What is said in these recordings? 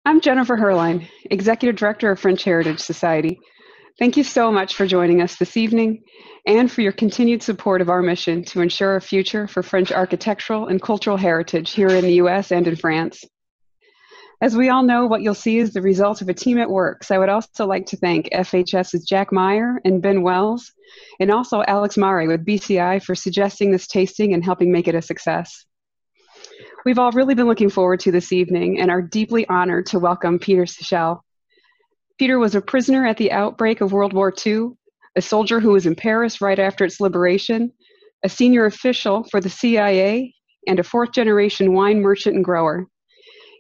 I'm Jennifer Herline, Executive Director of French Heritage Society. Thank you so much for joining us this evening and for your continued support of our mission to ensure a future for French architectural and cultural heritage here in the US and in France. As we all know, what you'll see is the result of a team at work, so I would also like to thank FHS's Jack Meyer and Ben Wells, and also Alex Mare with BCI for suggesting this tasting and helping make it a success. We've all really been looking forward to this evening and are deeply honored to welcome Peter Sichel. Peter was a prisoner at the outbreak of World War II, a soldier who was in Paris right after its liberation, a senior official for the CIA, and a fourth-generation wine merchant and grower.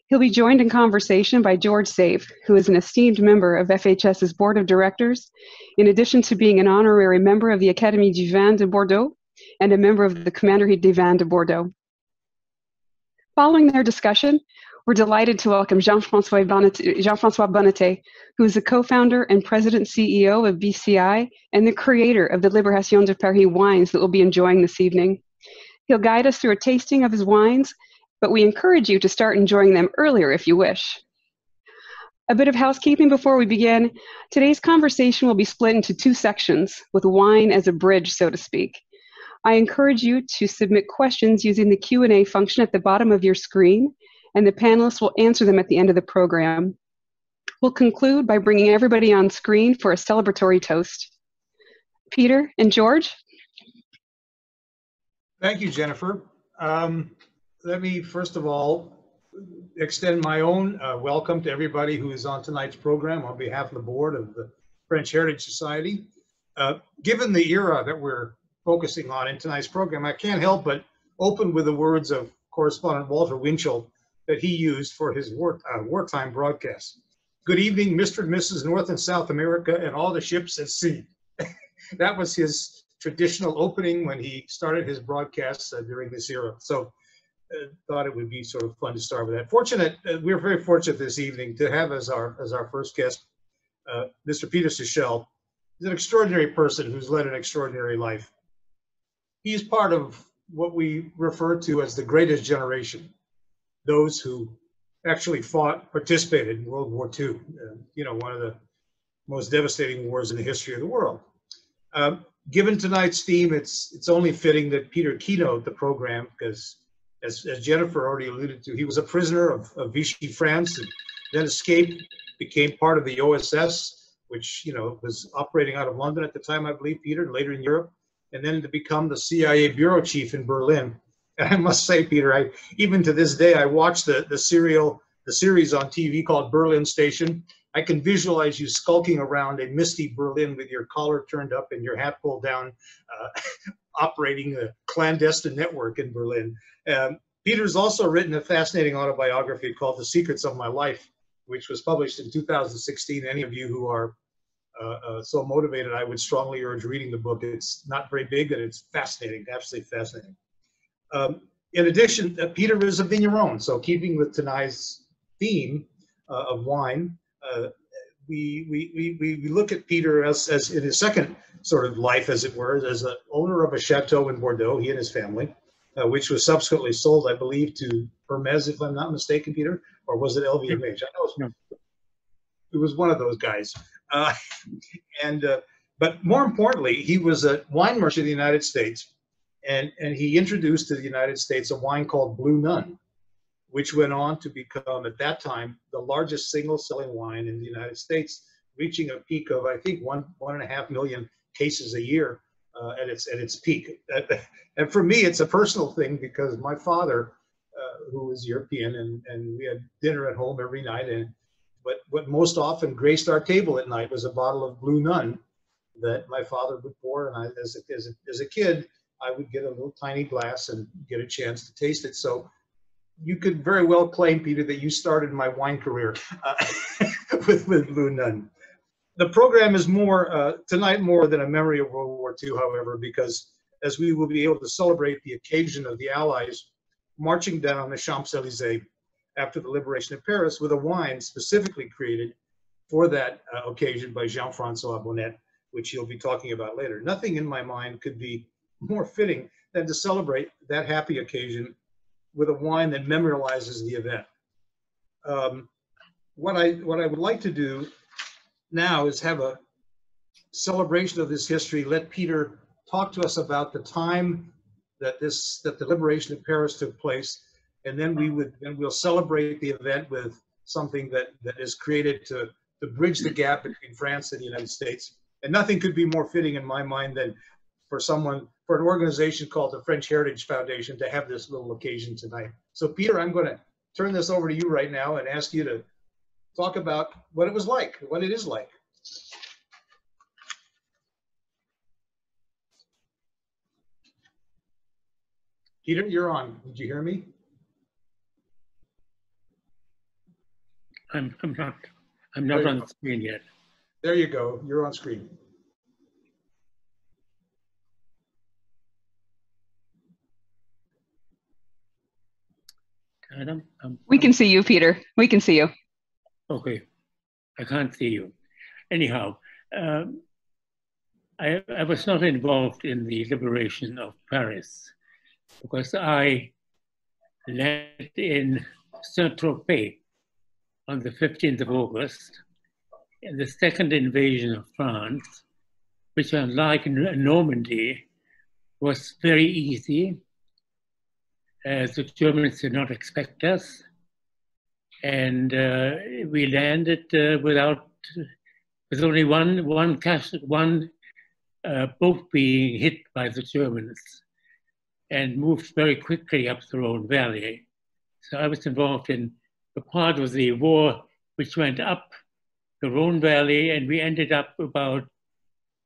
He'll be joined in conversation by George Sape, who is an esteemed member of FHS's Board of Directors, in addition to being an honorary member of the Académie du Vin de Bordeaux and a member of the Commanderie des Vins de Bordeaux. Following their discussion, we're delighted to welcome Jean-François Bonneté, who is the co-founder and president CEO of BCI and the creator of the Libération de Paris wines that we'll be enjoying this evening. He'll guide us through a tasting of his wines, but we encourage you to start enjoying them earlier if you wish. A bit of housekeeping before we begin. Today's conversation will be split into two sections, with wine as a bridge, so to speak. I encourage you to submit questions using the Q&A function at the bottom of your screen, and the panelists will answer them at the end of the program. We'll conclude by bringing everybody on screen for a celebratory toast. Peter and George? Thank you, Jennifer. Let me first of all extend my own welcome to everybody who is on tonight's program on behalf of the board of the French Heritage Society. Given the era that we're focusing on in tonight's program, I can't help but open with the words of correspondent Walter Winchell that he used for his wartime broadcast. Good evening, Mr. and Mrs. North and South America and all the ships at sea. That was his traditional opening when he started his broadcasts during this era. So thought it would be sort of fun to start with that. We're very fortunate this evening to have as our first guest, Mr. Peter Sichel. He's an extraordinary person who's led an extraordinary life. He's part of what we refer to as the greatest generation, those who actually participated in World War II, one of the most devastating wars in the history of the world. Given tonight's theme, it's only fitting that Peter keynote the program because, as Jennifer already alluded to, he was a prisoner of Vichy France, and then escaped, became part of the OSS, which was operating out of London at the time, I believe, Peter, and later in Europe, and then to become the CIA bureau chief in Berlin. And I must say, Peter, even to this day, I watch the series on TV called Berlin Station. I can visualize you skulking around a misty Berlin with your collar turned up and your hat pulled down, operating a clandestine network in Berlin. Peter's also written a fascinating autobiography called The Secrets of My Life, which was published in 2016. Any of you who are so motivated, I would strongly urge reading the book. It's not very big, and it's fascinating, absolutely fascinating. In addition, Peter is a vigneron, so keeping with tonight's theme of wine, we look at Peter as in his second sort of life, as it were, as the owner of a chateau in Bordeaux, he and his family, which was subsequently sold, I believe, to Hermes, if I'm not mistaken, Peter, or was it LVMH? I know it was one of those guys. But more importantly, he was a wine merchant in the United States, and he introduced to the United States a wine called Blue Nun, which went on to become, at that time, the largest single-selling wine in the United States, reaching a peak of, I think, 1.5 million cases a year at its peak. And for me, it's a personal thing because my father, who was European, and we had dinner at home every night, but what most often graced our table at night was a bottle of Blue Nun that my father would pour, and as a kid, I would get a little tiny glass and get a chance to taste it. So you could very well claim, Peter, that you started my wine career with Blue Nun. The program is tonight more than a memory of World War II, however, because as we will be able to celebrate the occasion of the Allies marching down the Champs-Élysées after the liberation of Paris with a wine specifically created for that occasion by Jean-François Bonnet, which he'll be talking about later. Nothing in my mind could be more fitting than to celebrate that happy occasion with a wine that memorializes the event. what I would like to do now is have a celebration of this history. Let Peter talk to us about the time that the liberation of Paris took place, and then we'll celebrate the event with something that is created to bridge the gap between France and the United States. And nothing could be more fitting in my mind than for an organization called the French Heritage Foundation to have this little occasion tonight. So Peter, I'm going to turn this over to you right now and ask you to talk about what it was like, what it is like. Peter, you're on. Did you hear me? I'm not on the screen yet. There you go. You're on screen. We can see you, Peter. We can see you. Okay. I can't see you. Anyhow, I was not involved in the liberation of Paris because I landed in Saint-Tropez on the 15th of August, in the second invasion of France, which, unlike Normandy, was very easy, as the Germans did not expect us. And we landed with only one boat being hit by the Germans, and moved very quickly up the Rhone Valley. So I was involved in the part of the war which went up the Rhone Valley, and we ended up about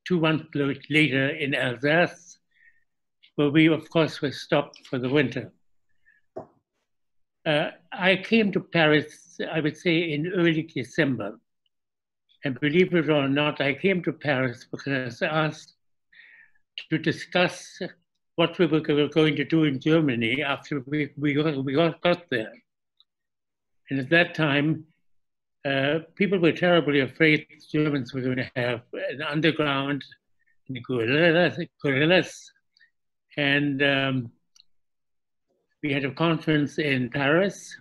2 months later in Alsace, where we, of course, were stopped for the winter. I came to Paris, I would say, in early December. And believe it or not, I came to Paris because I was asked to discuss what we were going to do in Germany after we got there. And at that time, people were terribly afraid the Germans were going to have an underground, guerrillas. And we had a conference in Paris,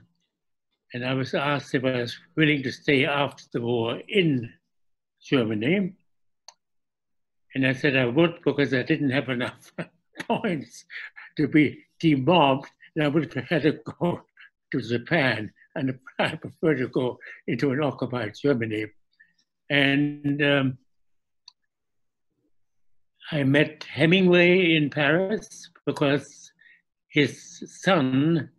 and I was asked if I was willing to stay after the war in Germany. And I said I would, because I didn't have enough points to be demobbed, and I would have had to go to Japan, and I prefer to go into an occupied Germany. And I met Hemingway in Paris because his son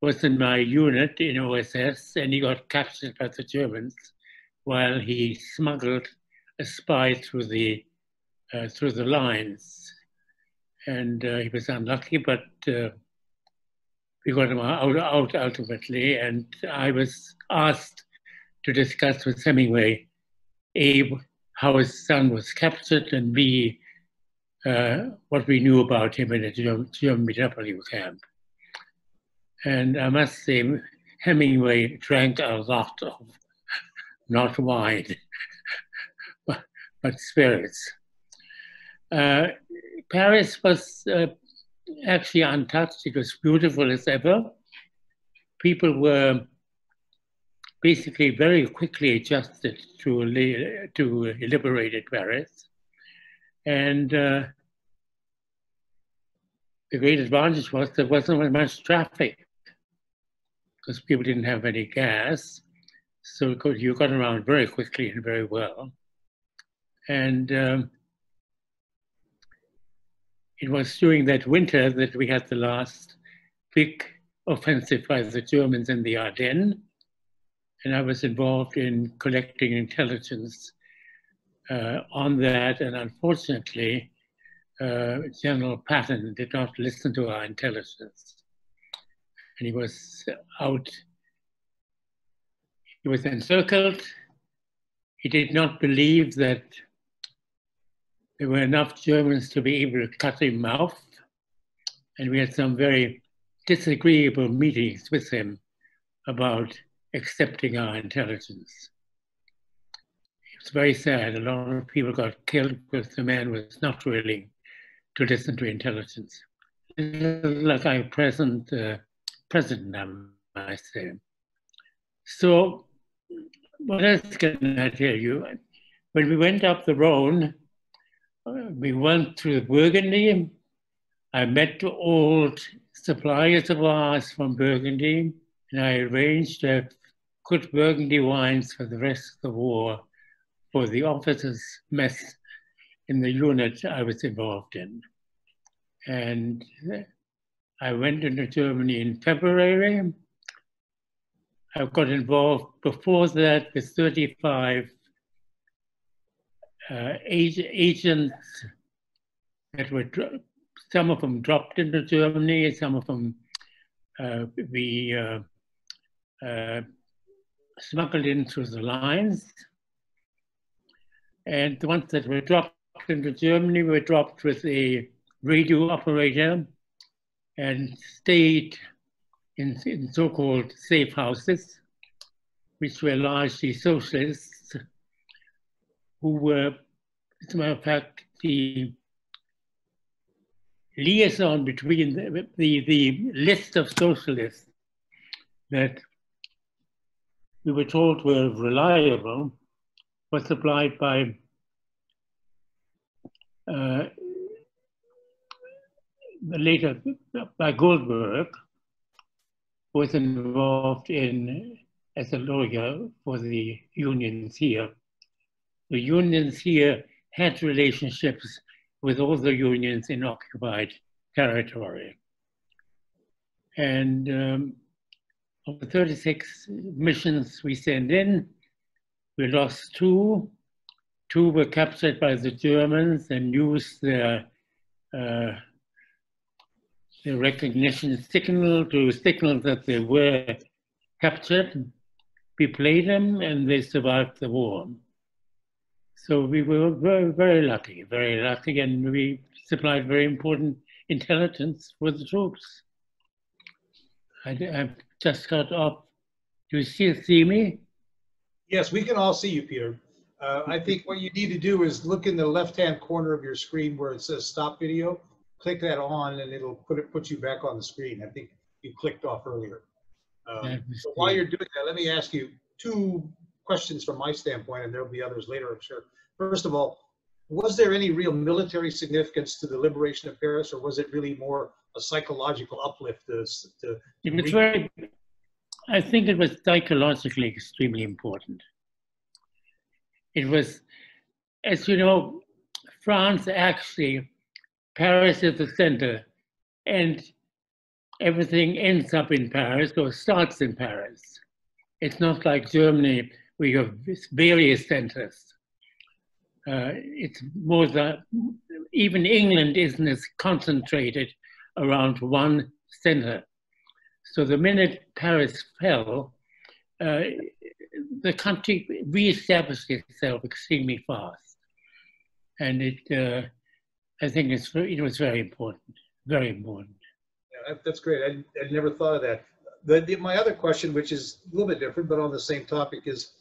was in my unit in OSS, and he got captured by the Germans while he smuggled a spy through the lines. And he was unlucky, but we got him out ultimately. And I was asked to discuss with Hemingway, A, how his son was captured, and B, what we knew about him in a German W camp. And I must say, Hemingway drank a lot of, not wine, but spirits. Paris was actually untouched. It was beautiful as ever. People were basically very quickly adjusted to a liberated Paris. And the great advantage was there wasn't much traffic because people didn't have any gas. So you got around very quickly and very well. And it was during that winter that we had the last big offensive by the Germans in the Ardennes. And I was involved in collecting intelligence on that. And unfortunately, General Patton did not listen to our intelligence. And he was out. He was encircled. He did not believe that there were enough Germans to be able to cut him off. And we had some very disagreeable meetings with him about accepting our intelligence. It was very sad. A lot of people got killed because the man was not willing to listen to intelligence. Like our present president, I might say. So what else can I tell you? When we went up the Rhone, we went through Burgundy. I met old suppliers of ours from Burgundy, and I arranged to have good Burgundy wines for the rest of the war for the officers' mess in the unit I was involved in. And I went into Germany in February. I got involved before that with 35 agents that were, some of them dropped into Germany, some of them we smuggled in through the lines. And the ones that were dropped into Germany were dropped with a radio operator and stayed in so-called safe houses, which were largely socialists, who were, as a matter of fact, the liaison between the list of socialists that we were told were reliable was supplied by later by Goldberg, who was involved in as a lawyer for the unions here. The unions here had relationships with all the unions in occupied territory. And of the 36 missions we sent in, we lost two. Two were captured by the Germans and used their recognition signal to signal that they were captured. We played them and they survived the war. So we were very, very lucky, and we supplied very important intelligence for the troops. I've just got off. Do you still see me? Yes, we can all see you, Peter. I think what you need to do is look in the left-hand corner of your screen where it says stop video. Click that on and it'll put you back on the screen. I think you clicked off earlier. So while you're doing that, let me ask you two questions from my standpoint, and there'll be others later, I'm sure. First of all, was there any real military significance to the liberation of Paris, or was it really more a psychological uplift? It was very, I think it was psychologically extremely important. It was, as you know, France actually, Paris is the center, and everything ends up in Paris or starts in Paris. It's not like Germany, where you have various centers. It's more that even England isn't as concentrated around one center. So the minute Paris fell, the country reestablished itself extremely fast. And I think it was very important, very important. Yeah, that's great. I'd never thought of that. My other question, which is a little bit different, but on the same topic, is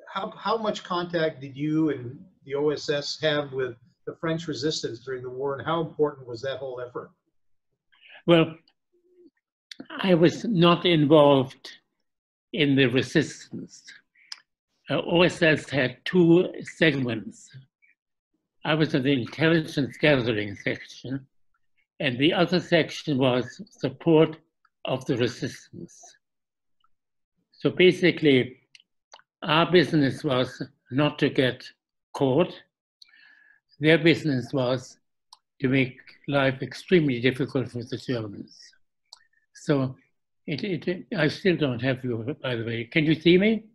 how much contact did you and the OSS have with the French resistance during the war, and how important was that whole effort? Well, I was not involved in the resistance. OSS had two segments. I was in the intelligence gathering section, and the other section was support of the resistance. So basically, our business was not to get caught. Their business was to make life extremely difficult for the Germans. So I still don't have you, by the way. Can you see me?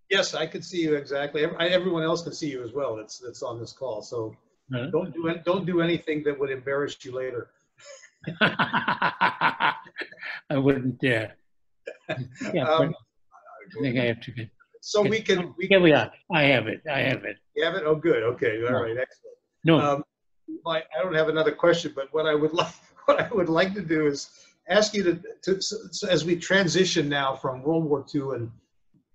Yes, I can see you exactly. Everyone else can see you as well. That's on this call. So don't do anything that would embarrass you later. I wouldn't dare. Yeah, I think I have to get. So we can. Here we are. I have it. You have it? Oh, good. Okay. All right. Excellent. No. I don't have another question, but what I would like to do is ask you to as we transition now from World War II and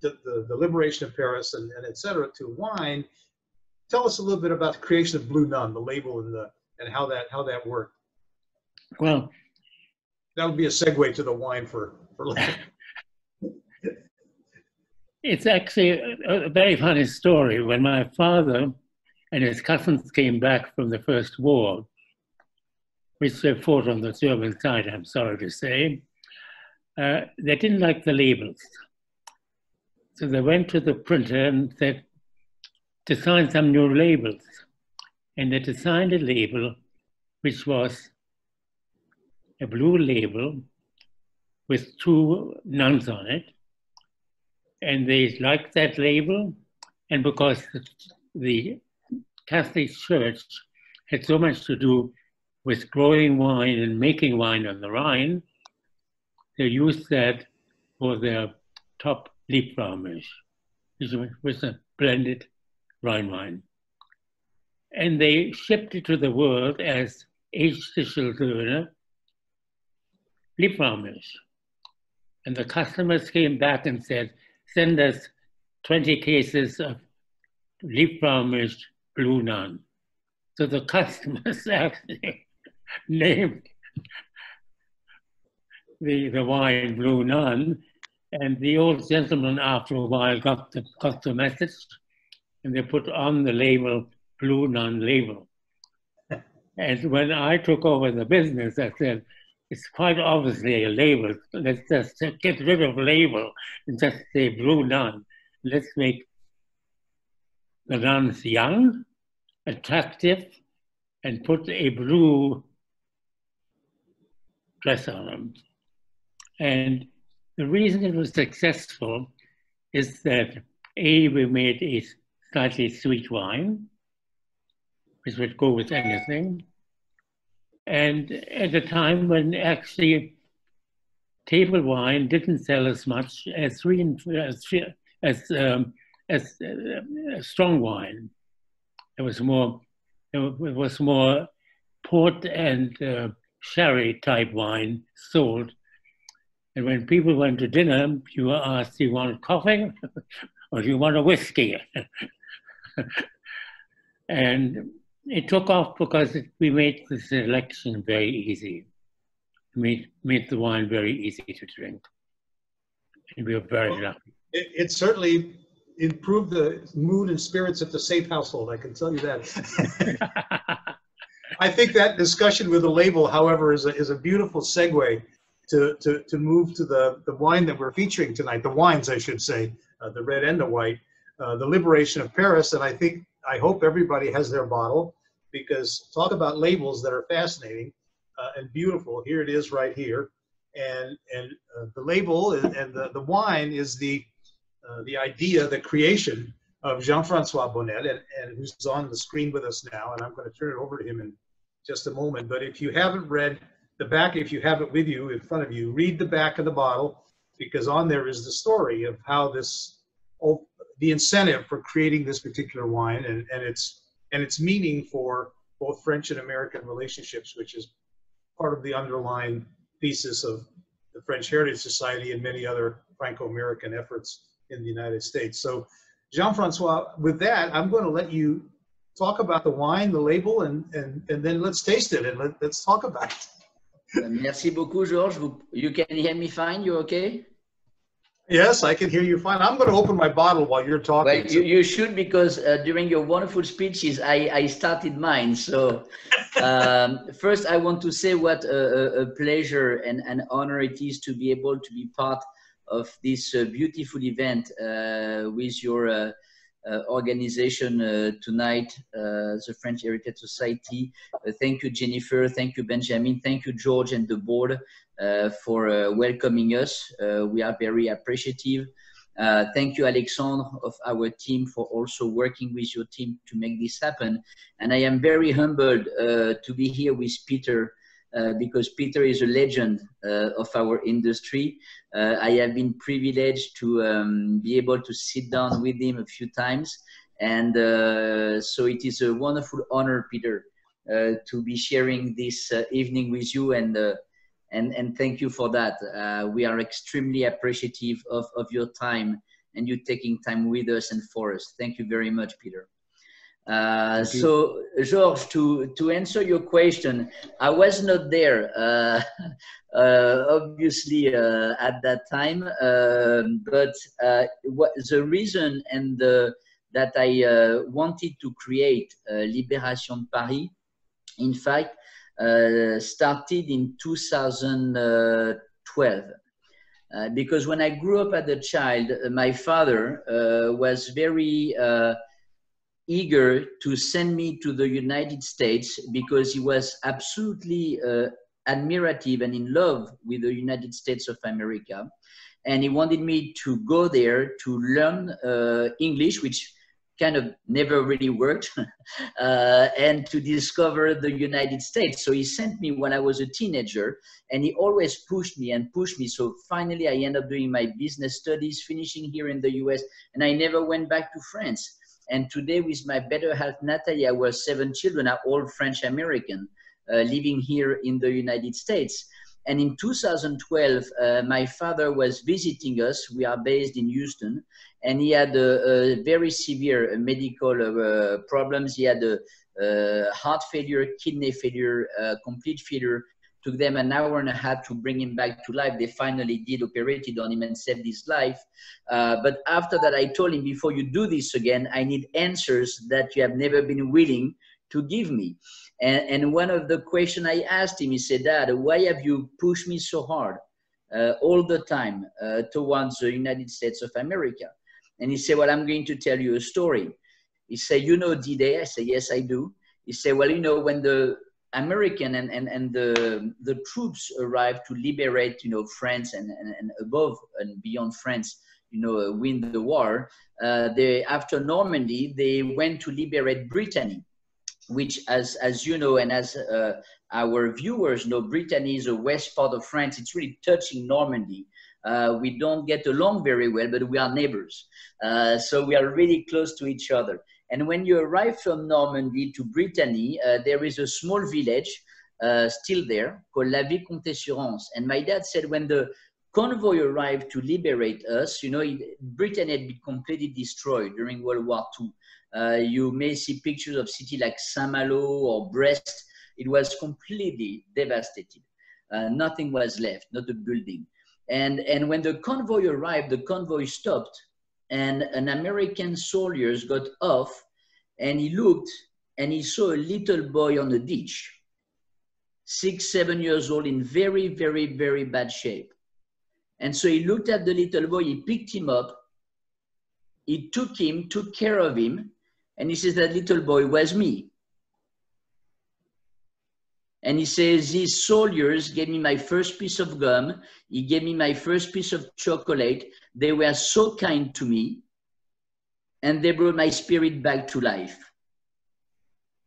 the liberation of Paris and et cetera to wine, tell us a little bit about the creation of Blue Nun, the label and how that worked. Well, that would be a segue to the wine for later. It's actually a very funny story. When my father and his cousins came back from the First War, which they fought on the German side, I'm sorry to say, they didn't like the labels. So they went to the printer and said, design some new labels. And they designed a label which was a blue label with two nuns on it. And they liked that label. And because the Catholic Church had so much to do with growing wine and making wine on the Rhine, they used that for their top Libfraumisch, which was a blended Rhine wine. And they shipped it to the world as Sichel Libfraumisch. And the customers came back and said, send us 20 cases of Libfraumisch Blue Nun. So the customers actually named the wine Blue Nun, and the old gentleman after a while got the message, and they put on the label Blue Nun label. And when I took over the business, I said, it's quite obviously a label. Let's just get rid of label and just say Blue Nun. Let's make the nuns young, attractive, and put a blue dress on them. And the reason it was successful is that A, we made a slightly sweet wine, which would go with anything. And at a time when actually table wine didn't sell as much as strong wine. It was more port and sherry type wine sold. And when people went to dinner, you were asked, do you want coffee or do you want a whiskey? And it took off because we made the selection very easy. We made the wine very easy to drink. And we were very lucky. It certainly improved the mood and spirits of the Sape household, I can tell you that. I think that discussion with the label, however, is a beautiful segue to move to the wine that we're featuring tonight, the wines, I should say, the red and the white, the Libération of Paris. And I hope everybody has their bottle, because talk about labels that are fascinating and beautiful. Here it is right here. And the label and the wine is the idea, the creation of Jean-François Bonnet, and who's on the screen with us now. And I'm going to turn it over to him in just a moment. But if you haven't read the back, if you have it with you in front of you, read the back of the bottle, because on there is the story of how the incentive for creating this particular wine and its meaning for both French and American relationships, which is part of the underlying thesis of the French Heritage Society and many other Franco-American efforts in the United States. So Jean-Francois, with that, I'm going to let you talk about the wine, the label, and then let's taste it and let's talk about it. Merci beaucoup, Georges. You can hear me fine? You okay? Yes, I can hear you fine. I'm going to open my bottle while you're talking. Well, you should, because during your wonderful speeches, I started mine. So first, I want to say what a pleasure and an honor it is to be able to be part of this beautiful event with your organization tonight, the French Heritage Society. Thank you, Jennifer. Thank you, Benjamin. Thank you, George, and the board for welcoming us. We are very appreciative. Thank you, Alexandre, of our team, for also working with your team to make this happen. And I am very humbled to be here with Peter, because Peter is a legend of our industry. I have been privileged to be able to sit down with him a few times. And so it is a wonderful honor, Peter, to be sharing this evening with you. And thank you for that. We are extremely appreciative of your time and you taking time with us and for us. Thank you very much, Peter. So, Georges, to answer your question, I was not there, obviously, at that time, but the reason and that I wanted to create Libération de Paris, in fact, started in 2012. Because when I grew up as a child, my father was very eager to send me to the United States because he was absolutely admirative and in love with the United States of America. And he wanted me to go there to learn English, which kind of never really worked, and to discover the United States. So he sent me when I was a teenager, and he always pushed me and pushed me. So finally, I ended up doing my business studies, finishing here in the US, and I never went back to France. And today, with my better half, Natalia, our 7 children are all French-American, living here in the United States. And in 2012, my father was visiting us. We are based in Houston, and he had a very severe medical problems. He had a heart failure, kidney failure, complete failure. Took them an hour and a half to bring him back to life. They finally did, operated on him and saved his life. But after that, I told him, before you do this again, I need answers that you have never been willing to give me. And one of the questions I asked him, he said, Dad, why have you pushed me so hard all the time towards the United States of America? And he said, well, I'm going to tell you a story. He said, you know D-Day? I said, yes, I do. He said, well, you know, when the American and the troops arrived to liberate, you know, France and above and beyond France, you know, win the war, after Normandy, they went to liberate Brittany, which, as you know, and as our viewers know, Brittany is the west part of France. It's really touching Normandy. We don't get along very well, but we are neighbors. So we are really close to each other. And when you arrive from Normandy to Brittany, there is a small village still there called La Vicomte-Assurance. And my dad said when the convoy arrived to liberate us, you know, Brittany had been completely destroyed during World War II. You may see pictures of cities like Saint-Malo or Brest. It was completely devastated. Nothing was left, not a building. And when the convoy arrived, the convoy stopped, and an American soldier got off, and he looked, and he saw a little boy on the ditch, 6, 7 years old, in very, very, very bad shape. And so he looked at the little boy, he picked him up, he took him, took care of him, and he says, that little boy was me. And he says, these soldiers gave me my first piece of gum. He gave me my first piece of chocolate. They were so kind to me. And they brought my spirit back to life.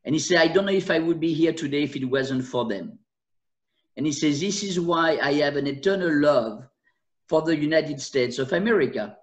And he said, I don't know if I would be here today if it wasn't for them. And he says, this is why I have an eternal love for the United States of America.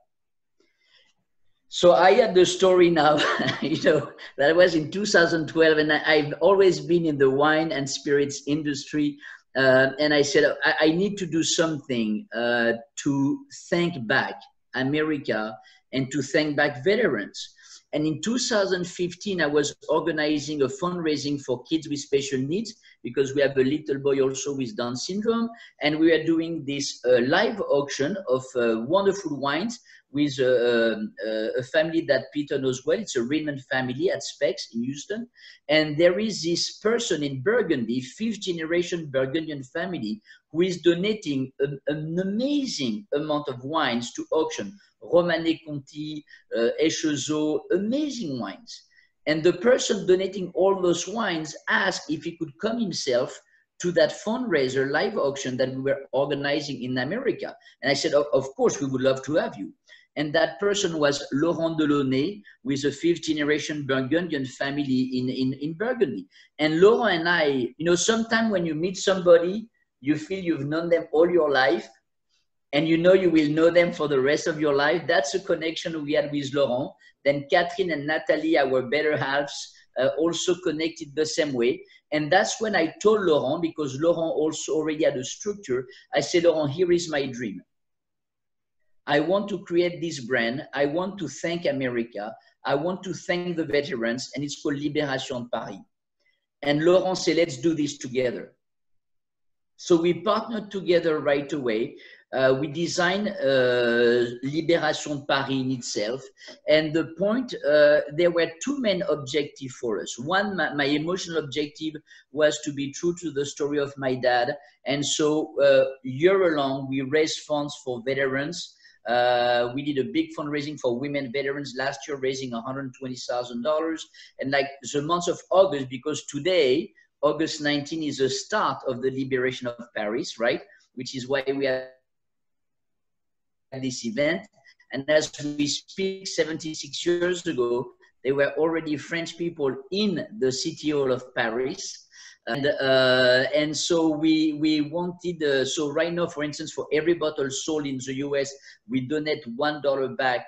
So I had the story now, you know, that was in 2012, and I've always been in the wine and spirits industry. And I said, I need to do something to thank back America and to thank back veterans. And in 2015, I was organizing a fundraising for kids with special needs, because we have a little boy also with Down syndrome. And we are doing this live auction of wonderful wines with a family that Peter knows well. It's a Raymond family at Specs in Houston. And there is this person in Burgundy, 5th generation Burgundian family, who is donating an amazing amount of wines to auction. Romanée Conti, Echezeaux, amazing wines. And the person donating all those wines asked if he could come himself to that fundraiser live auction that we were organizing in America. And I said, of course, we would love to have you. And that person was Laurent Delaunay, with a 5th generation Burgundian family in Burgundy. And Laurent and I, you know, sometimes when you meet somebody, you feel you've known them all your life, and you know you will know them for the rest of your life. That's a connection we had with Laurent. Then Catherine and Natalie, our better halves, also connected the same way. And that's when I told Laurent, because Laurent also already had a structure, I said, Laurent, here is my dream. I want to create this brand. I want to thank America. I want to thank the veterans, and it's called Libération de Paris. And Laurent said, let's do this together. So we partnered together right away. We designed Libération de Paris in itself. And the point, there were two main objectives for us. One, my emotional objective was to be true to the story of my dad. And so year long, we raised funds for veterans. We did a big fundraising for women veterans last year, raising $120,000. And like the month of August, because today, August 19 is the start of the Liberation of Paris, right? Which is why we have this event. And as we speak, 76 years ago, there were already French people in the City Hall of Paris. And so we wanted, so right now, for instance, for every bottle sold in the US, we donate $1 back,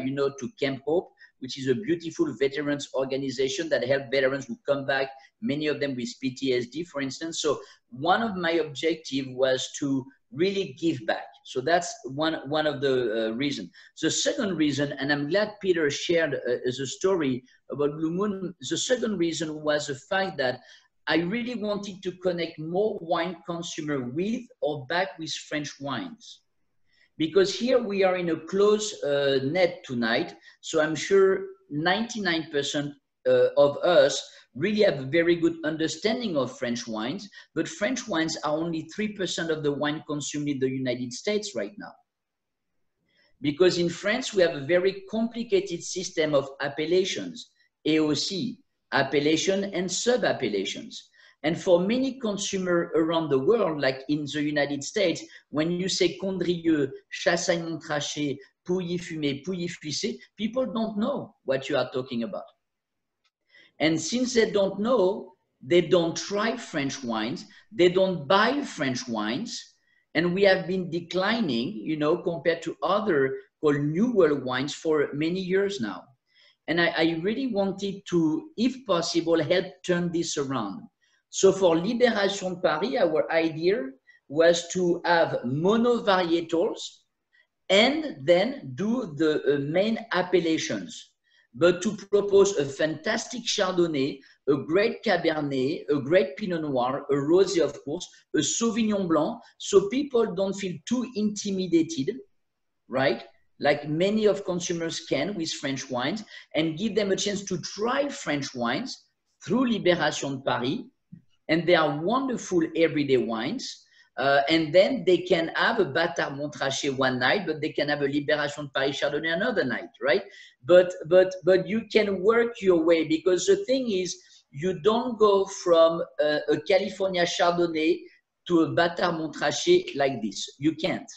you know, to Camp Hope, which is a beautiful veterans organization that help veterans who come back, many of them with PTSD, for instance. So one of my objectives was to really give back. So that's one of the reasons. The second reason, and I'm glad Peter shared the story about Blue Moon, the second reason was the fact that I really wanted to connect more wine consumer with or back with French wines. Because here we are in a close net tonight. So I'm sure 99% of us really have a very good understanding of French wines, but French wines are only 3% of the wine consumed in the United States right now. Because in France, we have a very complicated system of appellations, AOC, appellation and sub-appellations. And for many consumers around the world, like in the United States, when you say Condrieu, Chassagne-Montrachet, Pouilly-Fumé, Pouilly-Fuissé, people don't know what you are talking about. And since they don't know, they don't try French wines, they don't buy French wines, and we have been declining, you know, compared to other called New World wines for many years now. And I really wanted to, if possible, help turn this around. So for Libération de Paris, our idea was to have monovarietals and then do the main appellations, but to propose a fantastic Chardonnay, a great Cabernet, a great Pinot Noir, a Rosé, of course, a Sauvignon Blanc, so people don't feel too intimidated, right? Like many of consumers can with French wines, and give them a chance to try French wines through Libération de Paris. And they are wonderful everyday wines. And then they can have a Bâtard Montrachet one night, but they can have a Libération de Paris Chardonnay another night, right? But you can work your way, because the thing is, you don't go from a California Chardonnay to a Bâtard Montrachet like this. You can't.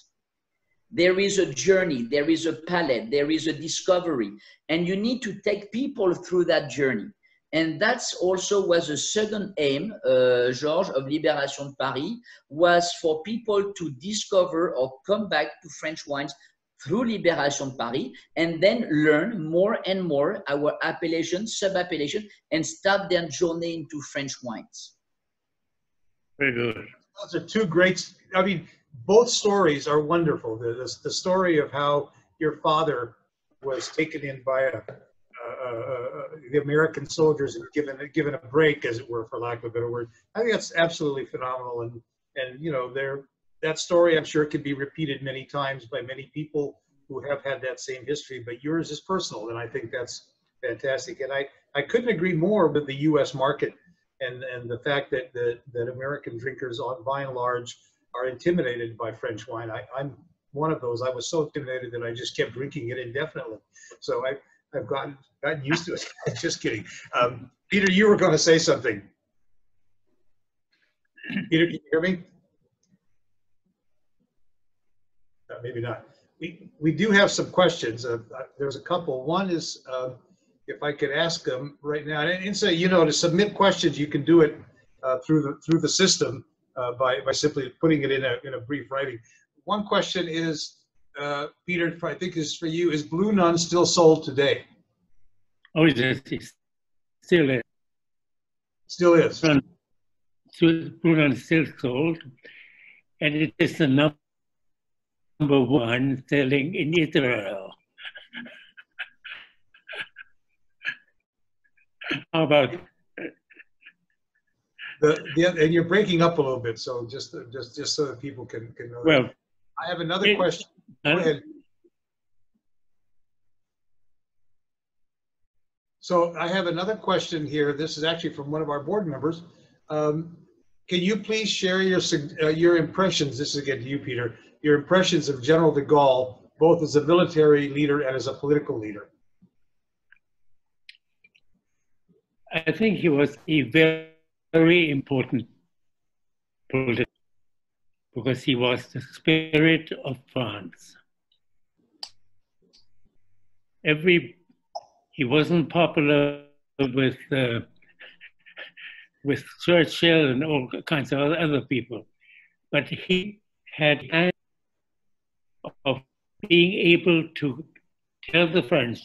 There is a journey, there is a palette, there is a discovery, and you need to take people through that journey. And that's also was the second aim, Georges, of Libération de Paris, was for people to discover or come back to French wines through Libération de Paris, and then learn more and more our appellation, sub-appellation, and start their journey into French wines. Very good. Those are two great, I mean, both stories are wonderful. The story of how your father was taken in by the American soldiers and given a break, as it were, for lack of a better word. I think that's absolutely phenomenal. And you know, that story, I'm sure, can be repeated many times by many people who have had that same history, but yours is personal, and I think that's fantastic. And I couldn't agree more with the U.S. market and the fact that American drinkers, by and large, are intimidated by French wine. I'm one of those. I was so intimidated that I just kept drinking it indefinitely. So I've gotten used to it. Just kidding. Peter, you were going to say something. Peter, can you hear me? Maybe not. We do have some questions. There's a couple. One is, if I could ask them right now, and say, you know, to submit questions, you can do it through the system by simply putting it in a brief writing. One question is, Peter, I think is for you. Is Blue Nun still sold today? Oh, yes, it still is. Still is. Blue Nun is still sold, and it is the number #1 selling in Israel. How about and you're breaking up a little bit, so just so that people can know. well? That. I have another question. Go ahead. So I have another question here. This is actually from one of our board members. Can you please share your impressions? This is again to you, Peter. Your impressions of General de Gaulle, both as a military leader and as a political leader. I think he was a very important politician because he was the spirit of France. He wasn't popular with Churchill and all kinds of other people, but he had of being able to tell the French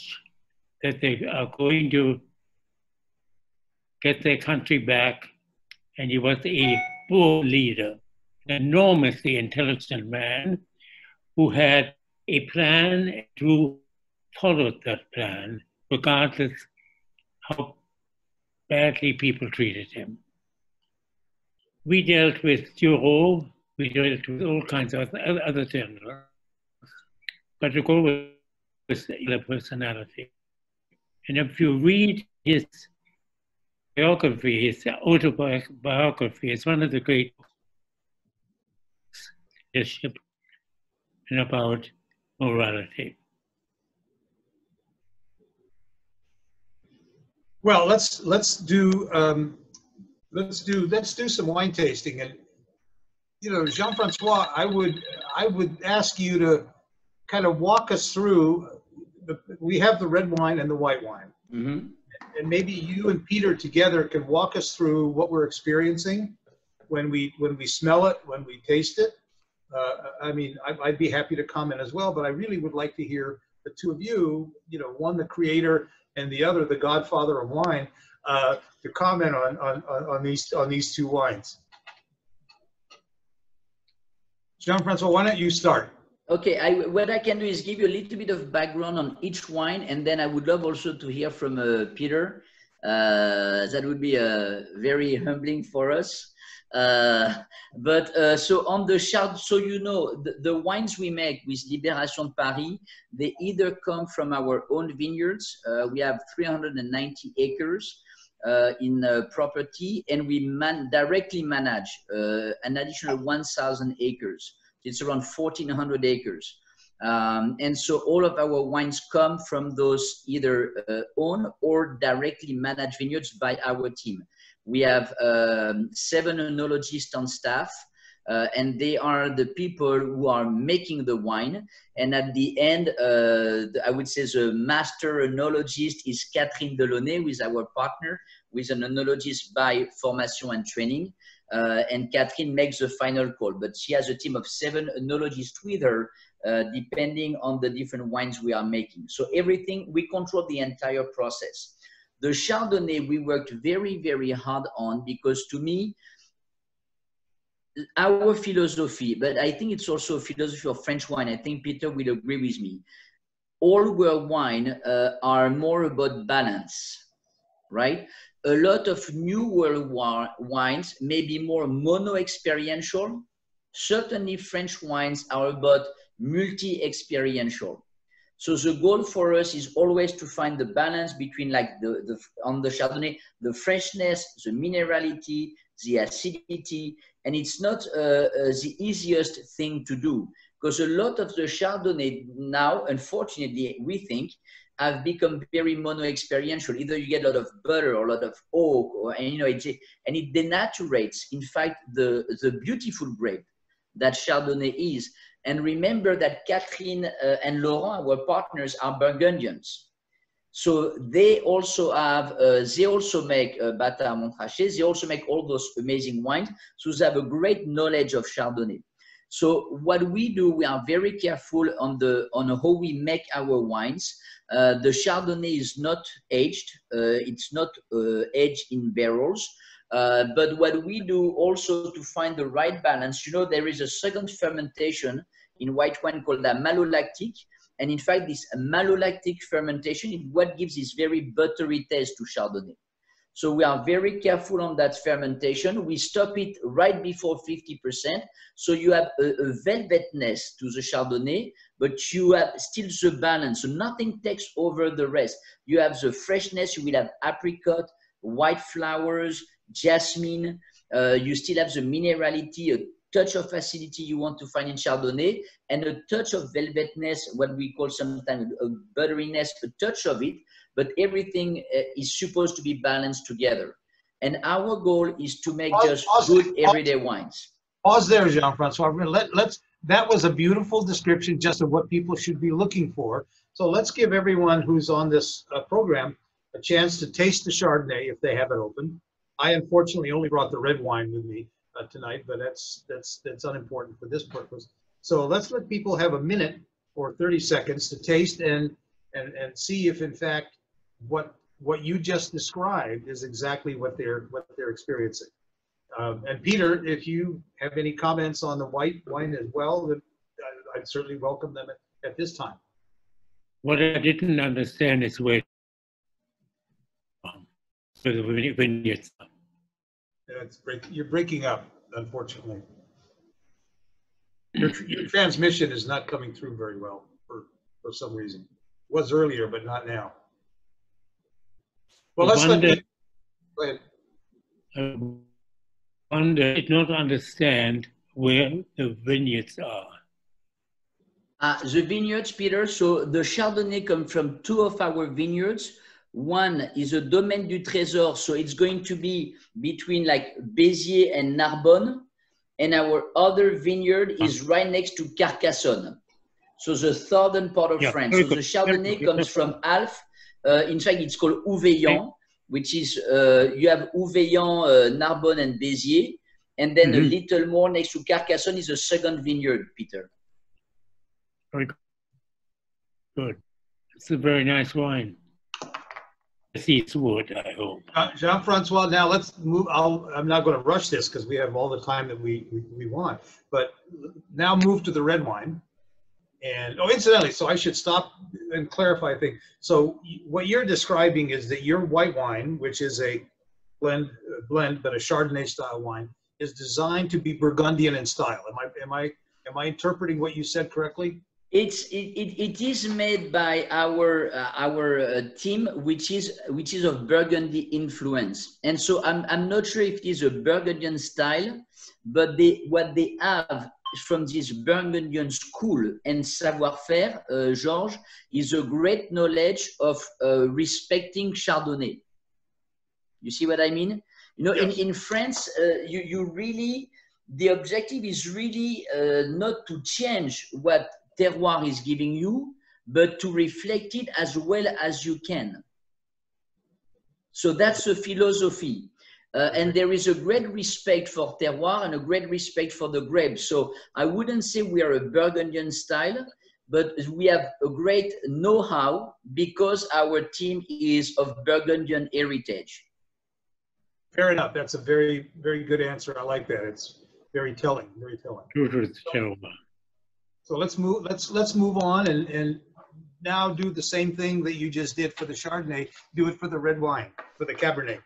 that they are going to get their country back, and he was a bold leader, an enormously intelligent man who had a plan and who followed that plan, regardless how badly people treated him. We dealt with Dureau, we dealt with all kinds of other generals, but de Gaulle was a personality. And if you read his biography, his autobiography, it's one of the great leadership and about morality. Well, let's do some wine tasting, and you know, Jean-Francois, I would ask you to kind of walk us through. We have the red wine and the white wine, and maybe you and Peter together can walk us through what we're experiencing when we smell it, when we taste it. I mean, I'd be happy to comment as well, but I really would like to hear the two of you, you know, one the creator and the other the godfather of wine, to comment on these two wines. Jean-François, why don't you start? Okay, what I can do is give you a little bit of background on each wine, and then I would love also to hear from Peter. That would be very humbling for us. So on the Chard, so you know, the wines we make with Libération de Paris, they either come from our own vineyards. We have 390 acres in property, and we directly manage an additional 1,000 acres. It's around 1,400 acres. And so all of our wines come from those either owned or directly managed vineyards by our team. We have 7 enologists on staff, and they are the people who are making the wine. And at the end, I would say the master enologist is Catherine Delaunay, who is our partner, who is an enologist by formation and training. And Catherine makes the final call, but she has a team of 7 enologists with her, depending on the different wines we are making. So everything, we control the entire process. The Chardonnay, we worked very, very hard on, because to me, our philosophy, but I think it's also a philosophy of French wine, I think Peter will agree with me. All world wine are more about balance, right? A lot of new world wines may be more mono-experiential. Certainly French wines are about multi-experiential. So the goal for us is always to find the balance between, like on the Chardonnay, the freshness, the minerality, the acidity, and it's not the easiest thing to do, because a lot of the Chardonnay now, unfortunately, we think, have become very mono-experiential. Either you get a lot of butter or a lot of oak, and you know, and it denaturates, in fact, the beautiful grape that Chardonnay is. And remember that Catherine and Laurent, our partners, are Burgundians. So they also have, they also make Bata Montrachet, they also make all those amazing wines. So they have a great knowledge of Chardonnay. So what we do, we are very careful on how we make our wines. The Chardonnay is not aged. It's not aged in barrels. But what we do also to find the right balance, you know, there is a second fermentation in white wine called a malolactic. And in fact, this malolactic fermentation is what gives this very buttery taste to Chardonnay. So we are very careful on that fermentation. We stop it right before 50%. So you have a velvetness to the Chardonnay, but you have still the balance. So nothing takes over the rest. You have the freshness. You will have apricot, white flowers, jasmine. You still have the minerality, a touch of acidity you want to find in Chardonnay, and a touch of velvetness, what we call sometimes a butteriness, a touch of it. But everything is supposed to be balanced together. And our goal is to make good everyday wines. Pause there, Jean-Francois. That was a beautiful description just of what people should be looking for. So let's give everyone who's on this program a chance to taste the Chardonnay if they have it open. I unfortunately only brought the red wine with me tonight, but that's unimportant for this purpose. So let's let people have a minute or 30 seconds to taste and see if in fact what you just described is exactly what they're experiencing. And Peter, if you have any comments on the white wine as well, then I'd certainly welcome them at this time. What I didn't understand is where the vineyards. You're breaking up, unfortunately. Your transmission is not coming through very well for some reason. It was earlier, but not now. Well, let's let me, go ahead. I did not understand where the vineyards are. The vineyards, Peter, so the Chardonnay comes from two of our vineyards. One is a Domaine du Trésor, so it's going to be between like Béziers and Narbonne. And our other vineyard is right next to Carcassonne. So the southern part of France. So the Chardonnay comes from Alpes. In fact, it's called Ouveillan, which is, you have Ouveillan, Narbonne, and Béziers. And then a little more next to Carcassonne is a second vineyard, Peter. Very good. It's a very nice wine. I see it's wood, I hope. Jean-Francois, now let's move. I'm not going to rush this because we have all the time that we want. But now move to the red wine. And, oh, incidentally, so I should stop and clarify a thing. So what you're describing is that your white wine, which is a blend, but a Chardonnay style wine, is designed to be Burgundian in style. Am I interpreting what you said correctly? It is made by our team, which is of Burgundy influence, and so I'm not sure if it is a Burgundian style, but what they have from this Burgundian school and savoir-faire, Georges, is a great knowledge of respecting Chardonnay. You see what I mean? You know, yes. in France, you really, the objective is really not to change what terroir is giving you, but to reflect it as well as you can. So that's a philosophy. And there is a great respect for terroir and a great respect for the grapes. So I wouldn't say we are a Burgundian style, but we have a great know-how because our team is of Burgundian heritage. Fair enough. That's a very, very good answer. I like that. It's very telling, very telling. So let's move on and now do the same thing that you just did for the Chardonnay. Do it for the red wine, for the Cabernet.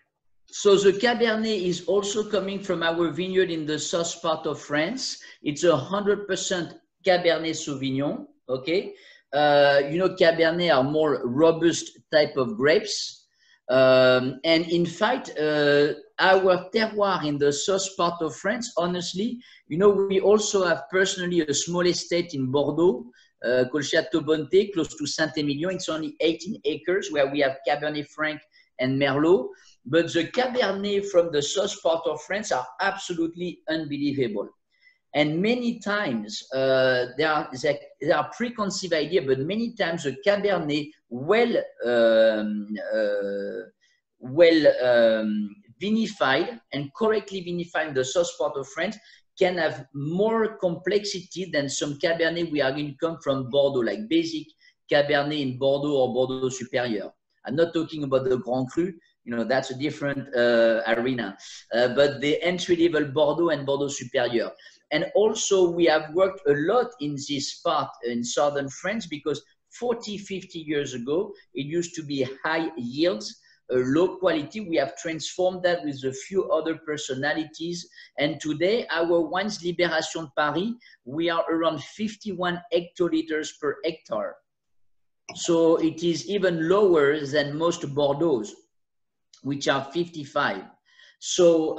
So the Cabernet is also coming from our vineyard in the south part of France. It's 100% Cabernet Sauvignon, okay? You know, Cabernet are more robust type of grapes. And in fact, our terroir in the south part of France, honestly, you know, we also have personally a small estate in Bordeaux called Château Bonneté, close to Saint-Émilion. It's only 18 acres where we have Cabernet Franc and Merlot. But the Cabernet from the south part of France are absolutely unbelievable. And many times, there are preconceived ideas, but many times the Cabernet vinified and correctly vinified in the south part of France can have more complexity than some Cabernet we are going to come from Bordeaux, like basic Cabernet in Bordeaux or Bordeaux Supérieur. I'm not talking about the Grand Cru. You know, that's a different arena. But the entry-level Bordeaux and Bordeaux Supérieur. And also we have worked a lot in this part in southern France, because 40, 50 years ago, it used to be high yields, low quality. We have transformed that with a few other personalities. And today, our wines, Libération de Paris, we are around 51 hectoliters per hectare. So it is even lower than most Bordeaux's, which are 55. So,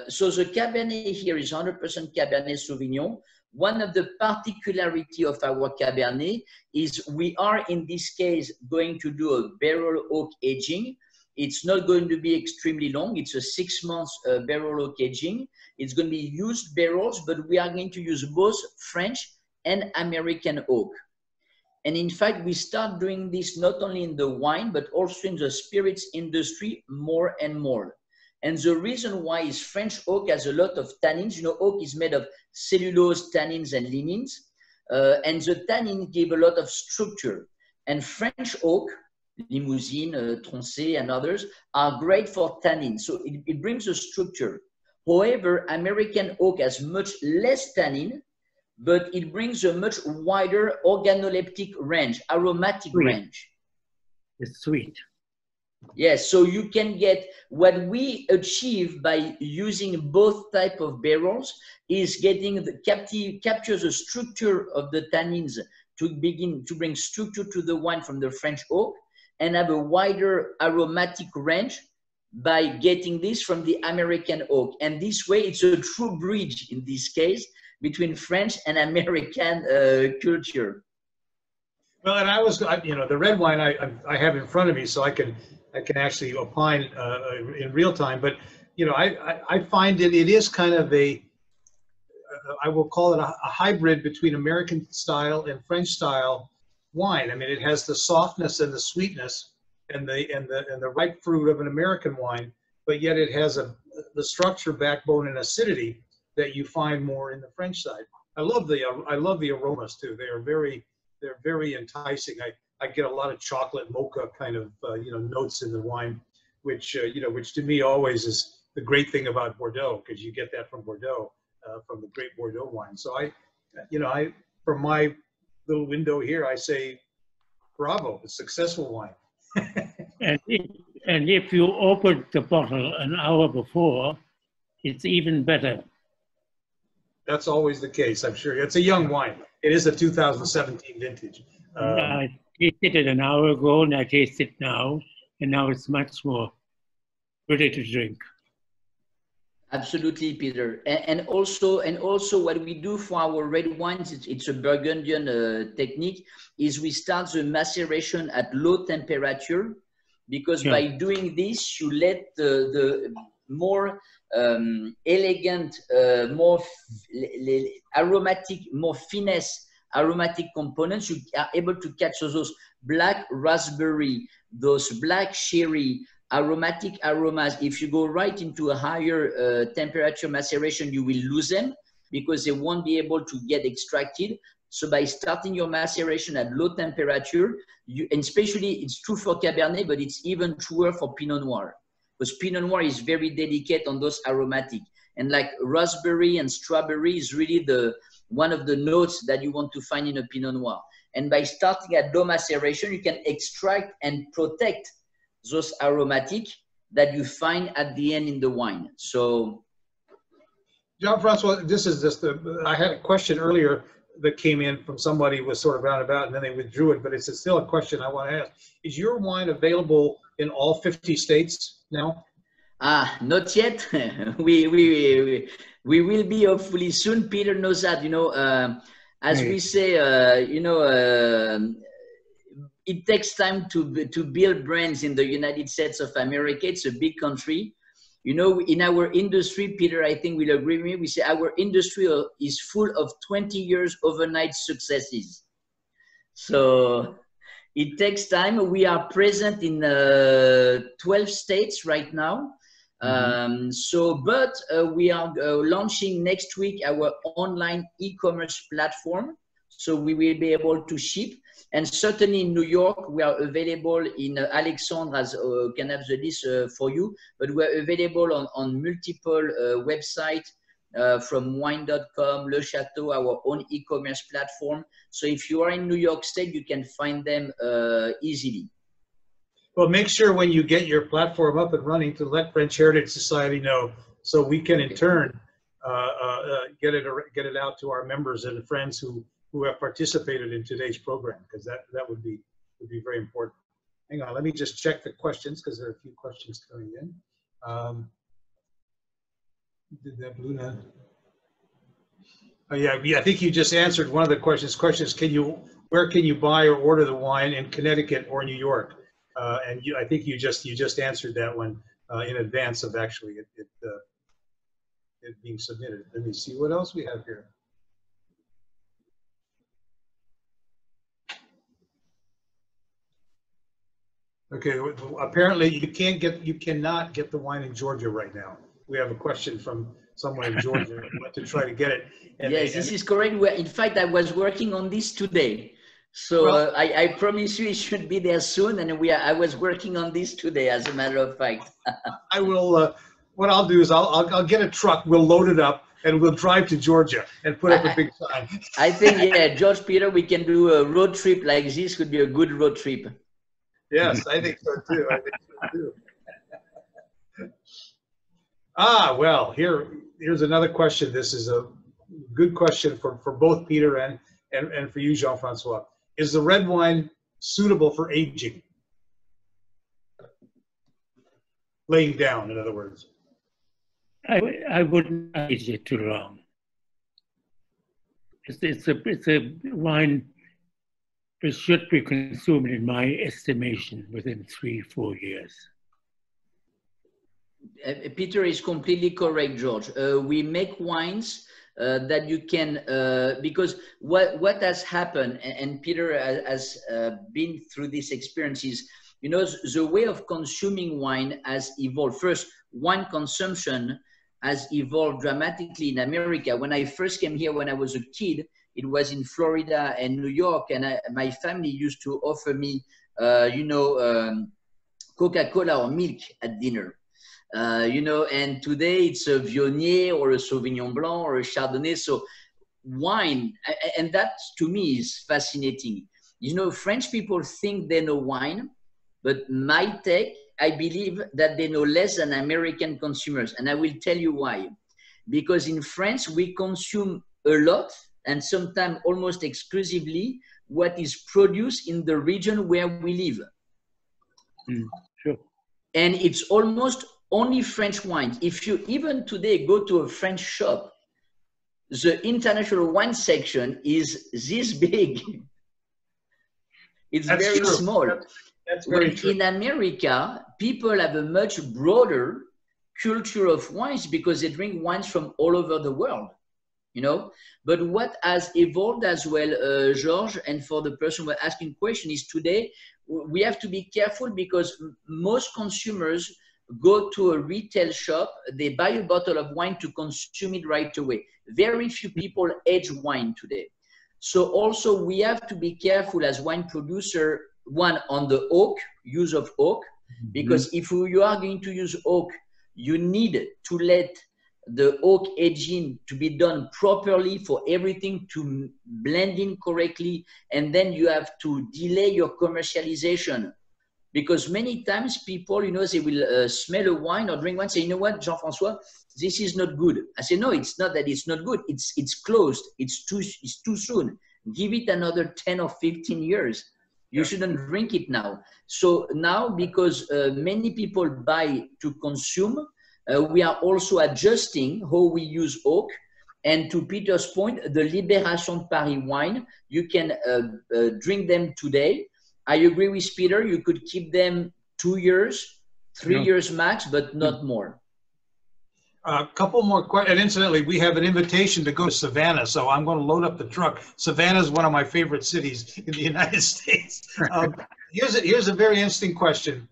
so the Cabernet here is 100% Cabernet Sauvignon. One of the particularity of our Cabernet is we are in this case going to do a barrel oak aging. It's not going to be extremely long. It's a 6 months barrel oak aging. It's going to be used barrels, but we are going to use both French and American oak. And in fact, we start doing this not only in the wine, but also in the spirits industry more and more. And the reason why is French oak has a lot of tannins. You know, oak is made of cellulose, tannins, and lignins. And the tannin give a lot of structure. And French oak, Limousin, Tronchet, and others, are great for tannin. So it brings a structure. However, American oak has much less tannin, but it brings a much wider organoleptic range, aromatic range. It's sweet. Yes, so you can get what we achieve by using both type of barrels is getting the captures the structure of the tannins to begin to bring structure to the wine from the French oak, and have a wider aromatic range by getting this from the American oak. And this way, it's a true bridge in this case between French and American culture. Well, and you know, the red wine I have in front of me, so I can actually opine in real time. But you know, I find it is kind of I will call it a hybrid between American style and French style wine. I mean, it has the softness and the sweetness and the ripe fruit of an American wine, but yet it has the structure, backbone, and acidity that you find more in the French side. I love the aromas too. They're very enticing. I get a lot of chocolate mocha kind of you know, notes in the wine, which you know, which to me always is the great thing about Bordeaux, because you get that from Bordeaux, from the great Bordeaux wine. So you know, from my little window here, I say, bravo, a successful wine. And if you opened the bottle an hour before, it's even better. That's always the case, I'm sure. It's a young wine. It is a 2017 vintage. I tasted it an hour ago, and I taste it now, and now it's much more ready to drink. Absolutely, Peter. And also what we do for our red wines, it's a Burgundian technique, is we start the maceration at low temperature, because by doing this, you let the more elegant, more aromatic, more finesse aromatic components. You are able to catch those black raspberry, those black sherry, aromatic aromas. If you go right into a higher temperature maceration, you will lose them because they won't be able to get extracted. So by starting your maceration at low temperature, and especially it's true for Cabernet, but it's even truer for Pinot Noir, because Pinot Noir is very delicate on those aromatic. And like raspberry and strawberry is really one of the notes that you want to find in a Pinot Noir. And by starting at low maceration, you can extract and protect those aromatic that you find at the end in the wine. So, Jean-Francois, this is just I had a question earlier that came in from somebody who was sort of roundabout, and then they withdrew it, but it's still a question I want to ask. Is your wine available in all 50 states now? Not yet. we will be hopefully soon. Peter knows that, you know, as we say, you know, it takes time to build brands in the United States of America. It's a big country. You know, in our industry, Peter, I think will agree with me, we say our industry is full of 20 years overnight successes. So it takes time. We are present in 12 states right now. But we are launching next week our online e-commerce platform. So we will be able to ship. And certainly in New York, we are available in Alexandre can have the list for you, but we're available on multiple websites from wine.com, Le Chateau, our own e-commerce platform. So if you are in New York State, you can find them easily. Well, make sure when you get your platform up and running to let French Heritage Society know, so we can in turn get it out to our members and friends who have participated in today's program, because that would be very important. Hang on, let me just check the questions, because there are a few questions coming in. Did that Luna? Oh, yeah, I think you just answered one of the questions. Questions: where can you buy or order the wine in Connecticut or New York? And I think you just answered that one in advance of actually it being submitted. Let me see what else we have here. Okay, apparently you cannot get the wine in Georgia right now. We have a question from someone in Georgia who went to try to get it. Yes, this is correct. In fact, I was working on this today. So well, I promise you it should be there soon, and I was working on this today, as a matter of fact. I will, what I'll do is I'll get a truck, we'll load it up, and we'll drive to Georgia and put up a big sign. I think, yeah, George, Peter, we can do a road trip like this. Could be a good road trip. Yes, I think so too. Well, here's another question. This is a good question for both Peter and for you, Jean-Francois. Is the red wine suitable for aging? Laying down, in other words. I wouldn't age it too long. It's a wine that should be consumed, in my estimation, within 3-4 years. Peter is completely correct, George. We make wines that you can, because what has happened, and Peter has been through these experiences, you know, the way of consuming wine has evolved. First, wine consumption has evolved dramatically in America. When I first came here, when I was a kid, it was in Florida and New York, and my family used to offer me, Coca-Cola or milk at dinner. And today it's a Viognier or a Sauvignon Blanc or a Chardonnay. So wine, and that to me is fascinating. You know, French people think they know wine, but my take, I believe that they know less than American consumers. And I will tell you why. Because in France, we consume a lot, and sometimes almost exclusively, what is produced in the region where we live. Sure. And it's almost only French wines. If you even today go to a French shop, the international wine section is this big. It's That's very true. Small. That's very true. In America, people have a much broader culture of wines because they drink wines from all over the world, you know. But what has evolved as well, George, and for the person who was asking question, is today we have to be careful because most consumers go to a retail shop, they buy a bottle of wine to consume it right away. Very few people age wine today. So also we have to be careful as wine producer, one, on the oak, use of oak, because if you are going to use oak, you need to let the oak aging to be done properly for everything to blend in correctly, and then you have to delay your commercialization. Because many times people, you know, they will smell a wine or drink wine, say, you know what, Jean-François, this is not good. I say, no, it's not that it's not good. It's closed. It's too soon. Give it another 10 or 15 years. You shouldn't drink it now. So now, because many people buy to consume, we are also adjusting how we use oak. And to Peter's point, the Libération de Paris wine, you can drink them today. I agree with Peter. You could keep them 2 years, 3 years max, but not more. A couple more questions. And incidentally, we have an invitation to go to Savannah, so I'm going to load up the truck. Savannah is one of my favorite cities in the United States. Here's a very interesting question,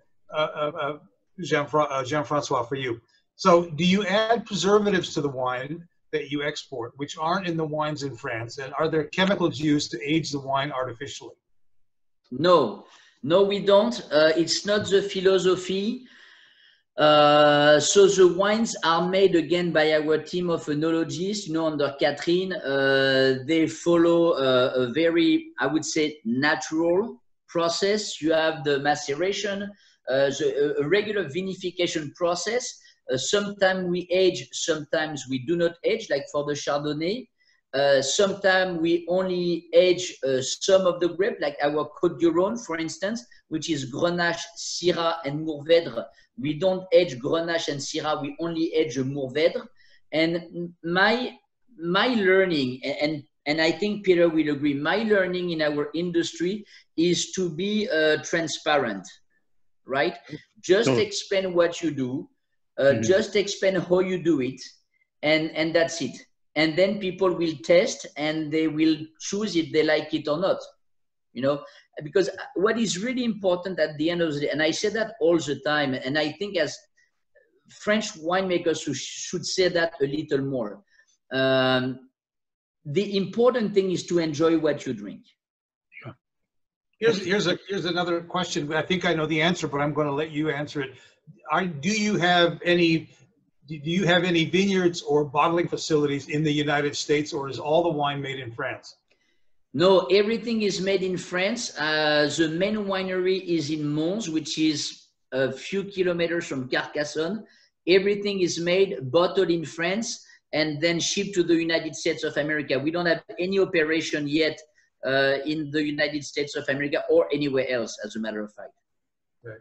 Jean-Francois, for you. So do you add preservatives to the wine that you export, which aren't in the wines in France? And are there chemicals used to age the wine artificially? No, we don't. It's not the philosophy. So the wines are made again by our team of enologists, under Catherine. They follow a very, I would say, natural process. You have the maceration, a regular vinification process. Sometimes we age, sometimes we do not age, like for the Chardonnay. Sometimes we only age some of the grape, like our Côte d'Iron, for instance, which is Grenache, Syrah, and Mourvèdre. We don't age Grenache and Syrah, we only age Mourvèdre. And my learning, and I think Peter will agree, my learning in our industry is to be transparent, right? Just explain what you do, just explain how you do it, and that's it. And then people will test and they will choose if they like it or not, because what is really important at the end of the day, and I say that all the time, and I think as French winemakers should say that a little more. The important thing is to enjoy what you drink. Here's another question. I think I know the answer, but I'm going to let you answer it. Do you have any vineyards or bottling facilities in the United States, or is all the wine made in France? No, everything is made in France. The main winery is in Mons, which is a few kilometers from Carcassonne. Everything is made, bottled in France, and then shipped to the United States of America. We don't have any operation yet in the United States of America or anywhere else, as a matter of fact. Okay.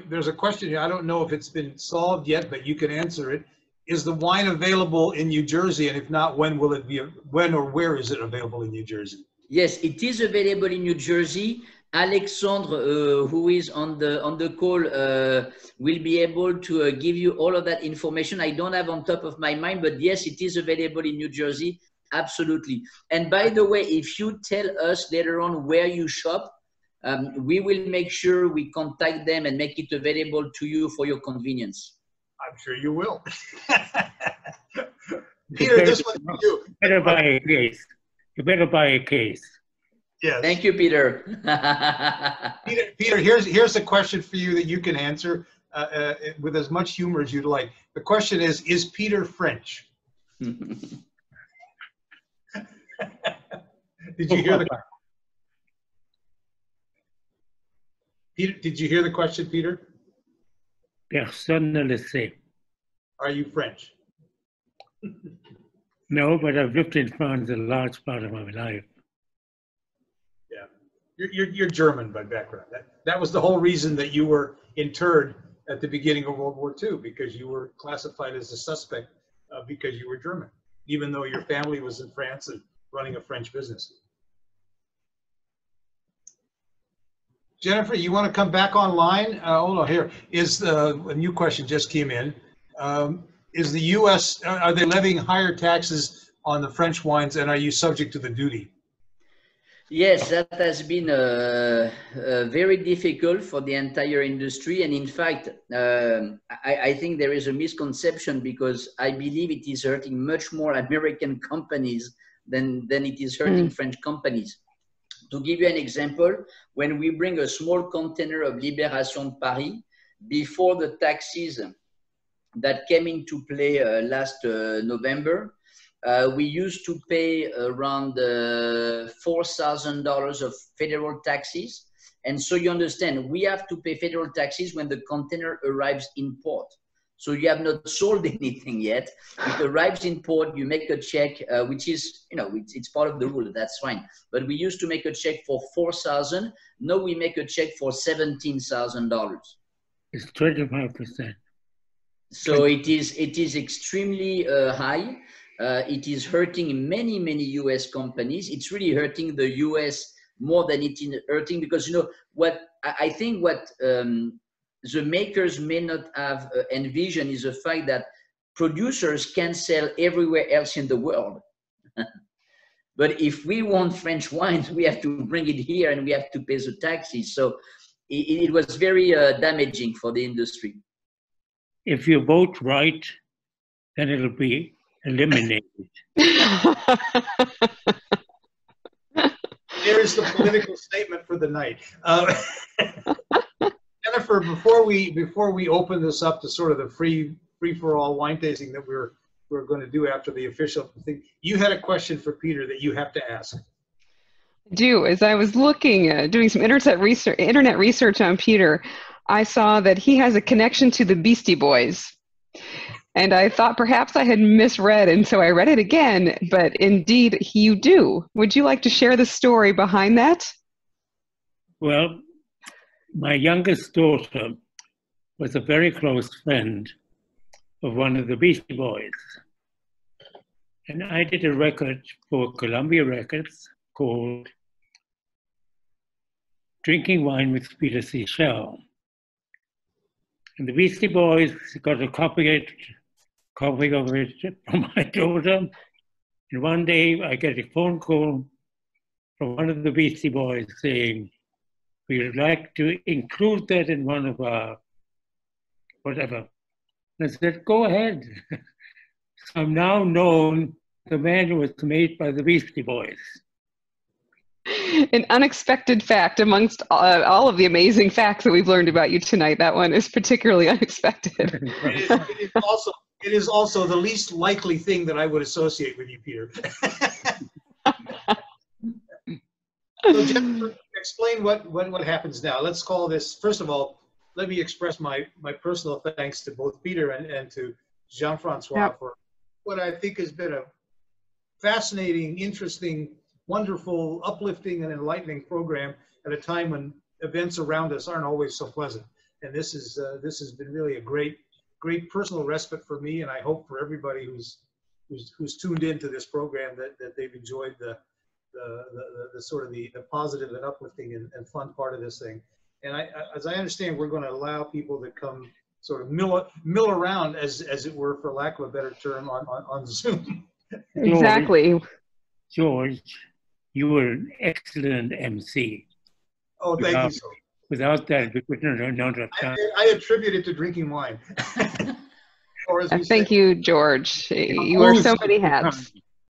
There's a question here. I don't know if it's been solved yet, but you can answer it. Is the wine available in New Jersey? And if not, when will it be? When or where is it available in New Jersey? Yes, it is available in New Jersey. Alexandre, who is on the call, will be able to give you all of that information. I don't have on top of my mind, but yes, it is available in New Jersey. Absolutely. And by the way, if you tell us later on where you shop, we will make sure we contact them and make it available to you for your convenience. I'm sure you will. Peter, this one's for you. You better buy a case. You better buy a case. Yes. Thank you, Peter. Peter, here's a question for you that you can answer with as much humor as you'd like. The question is Peter French? Did you hear the question? Peter, did you hear the question, Peter? Personne ne le sait. Are you French? No, but I've lived in France a large part of my life. Yeah, you're German by background. That was the whole reason that you were interred at the beginning of World War II, because you were classified as a suspect because you were German, even though your family was in France and running a French business. Jennifer, you want to come back online? Oh no, here is a new question just came in. Is the U.S., are they levying higher taxes on the French wines, and are you subject to the duty? Yes, that has been very difficult for the entire industry. And in fact, I think there is a misconception, because I believe it is hurting much more American companies than it is hurting French companies. To give you an example, when we bring a small container of Libération de Paris, before the taxes that came into play last November, we used to pay around $4,000 of federal taxes. And so you understand, we have to pay federal taxes when the container arrives in port. So you have not sold anything yet. It arrives in port, you make a check, which is, it's part of the rule, that's fine. But we used to make a check for $4,000. Now we make a check for $17,000. It's 25%. So it is extremely high. It is hurting many US companies. It's really hurting the US more than it is hurting, because what I think the makers may not have envisioned is the fact that producers can sell everywhere else in the world. But if we want French wines, we have to bring it here and we have to pay the taxes. So it was very damaging for the industry. If you vote right, then it'll be eliminated. There's the political statement for the night. Jennifer, before we open this up to sort of the free for all wine tasting that we're going to do after the official thing, you had a question for Peter that you have to ask. I do. As I was looking, doing some internet research on Peter, I saw that he has a connection to the Beastie Boys. And I thought perhaps I had misread, and so I read it again, but indeed you do. Would you like to share the story behind that? Well, my youngest daughter was a very close friend of one of the Beastie Boys. And I did a record for Columbia Records called Drinking Wine with Peter Sichel. And the Beastie Boys got a copy of it from my daughter. And one day I get a phone call from one of the Beastie Boys saying, we would like to include that in one of our whatever. And I said, go ahead. So I'm now known the man who was made by the Beastie Boys. An unexpected fact amongst all of the amazing facts that we've learned about you tonight. That one is particularly unexpected. It is also the least likely thing that I would associate with you, Peter. So Jennifer, explain what happens now. Let's call this, first of all, let me express my personal thanks to both Peter and to Jean-François for what I think has been a fascinating, interesting, wonderful, uplifting, and enlightening program at a time when events around us aren't always so pleasant. And this has been really a great personal respite for me, and I hope for everybody who's tuned into this program that they've enjoyed the sort of the positive and uplifting and fun part of this thing. And as I understand, we're going to allow people to come sort of mill around, as it were, for lack of a better term, on Zoom. Exactly. George, you were an excellent MC. Oh, thank you so. Without that, we couldn't have time. I attribute it to drinking wine. Or as we Thank say, you, George. You wear so many hats.